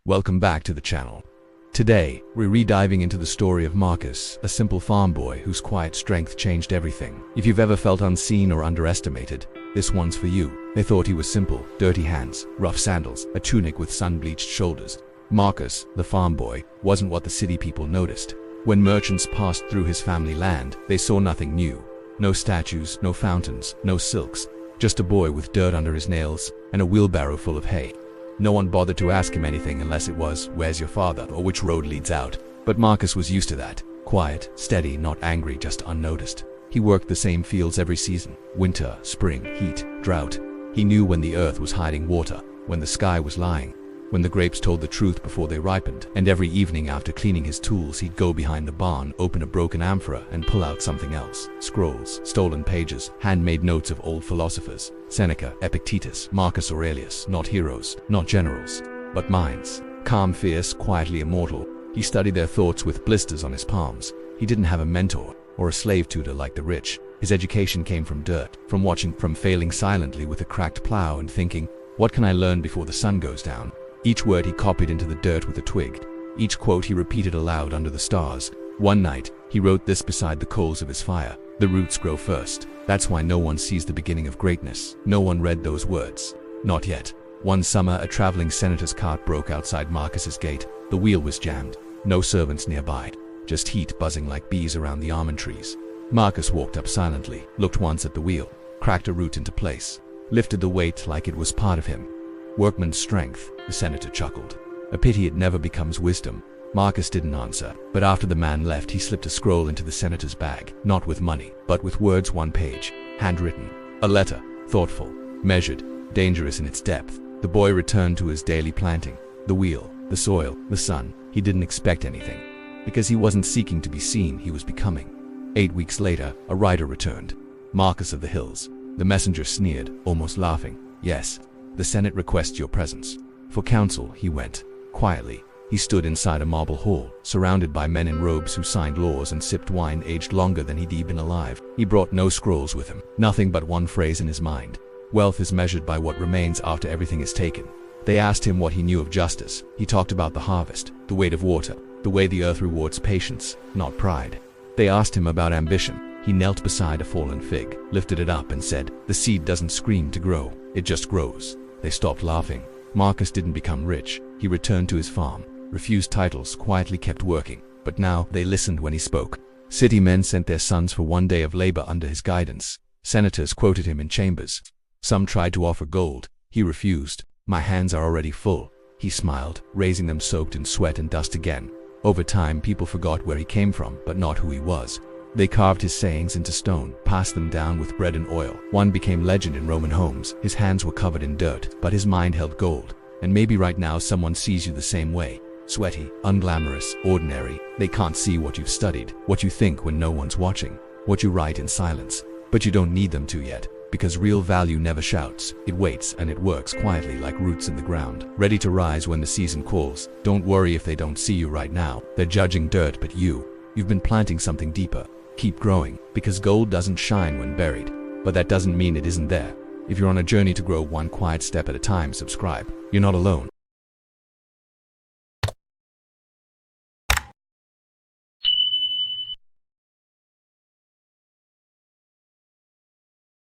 Welcome back to the channel. Today, we're re-diving into the story of Marcus, a simple farm boy whose quiet strength changed everything. If you've ever felt unseen or underestimated, this one's for you. They thought he was simple: dirty hands, rough sandals, a tunic with sun-bleached shoulders. Marcus, the farm boy, wasn't what the city people noticed. When merchants passed through his family land, they saw nothing new. No statues, no fountains, no silks. Just a boy with dirt under his nails and a wheelbarrow full of hay. No one bothered to ask him anything unless it was, "Where's your father?" or "Which road leads out?" But Marcus was used to that. Quiet, steady, not angry, just unnoticed. He worked the same fields every season: winter, spring, heat, drought. He knew when the earth was hiding water, when the sky was lying, when the grapes told the truth before they ripened. And every evening after cleaning his tools, he'd go behind the barn, open a broken amphora, and pull out something else. Scrolls, stolen pages, handmade notes of old philosophers: Seneca, Epictetus, Marcus Aurelius. Not heroes, not generals, but minds. Calm, fierce, quietly immortal. He studied their thoughts with blisters on his palms. He didn't have a mentor or a slave tutor like the rich. His education came from dirt, from watching, from failing silently with a cracked plow and thinking, "What can I learn before the sun goes down?" Each word he copied into the dirt with a twig. Each quote he repeated aloud under the stars. One night, he wrote this beside the coals of his fire: "The roots grow first. That's why no one sees the beginning of greatness." No one read those words. Not yet. One summer, a traveling senator's cart broke outside Marcus's gate. The wheel was jammed. No servants nearby. Just heat buzzing like bees around the almond trees. Marcus walked up silently, looked once at the wheel, cracked a root into place, lifted the weight like it was part of him. "Workman's strength," the senator chuckled. "A pity it never becomes wisdom." Marcus didn't answer, but after the man left, he slipped a scroll into the senator's bag, not with money, but with words, one page, handwritten. A letter, thoughtful, measured, dangerous in its depth. The boy returned to his daily planting. The wheel, the soil, the sun. He didn't expect anything. Because he wasn't seeking to be seen, he was becoming. 8 weeks later, a rider returned. "Marcus of the Hills." The messenger sneered, almost laughing. "Yes. The Senate requests your presence." For counsel, he went. Quietly, he stood inside a marble hall, surrounded by men in robes who signed laws and sipped wine aged longer than he'd been alive. He brought no scrolls with him, nothing but one phrase in his mind: "Wealth is measured by what remains after everything is taken." They asked him what he knew of justice. He talked about the harvest, the weight of water, the way the earth rewards patience, not pride. They asked him about ambition. He knelt beside a fallen fig, lifted it up and said, "The seed doesn't scream to grow, it just grows." They stopped laughing. Marcus didn't become rich. He returned to his farm, refused titles, quietly kept working. But now they listened when he spoke. City men sent their sons for one day of labor under his guidance. Senators quoted him in chambers. Some tried to offer gold. He refused. "My hands are already full." He smiled, raising them soaked in sweat and dust again. Over time, people forgot where he came from, but not who he was. They carved his sayings into stone, passed them down with bread and oil. One became legend in Roman homes. His hands were covered in dirt, but his mind held gold. And maybe right now someone sees you the same way. Sweaty, unglamorous, ordinary. They can't see what you've studied, what you think when no one's watching, what you write in silence. But you don't need them to yet, because real value never shouts. It waits, and it works quietly like roots in the ground, ready to rise when the season calls. Don't worry if they don't see you right now. They're judging dirt, but you've been planting something deeper. Keep growing, because gold doesn't shine when buried. But that doesn't mean it isn't there. If you're on a journey to grow one quiet step at a time, subscribe. You're not alone.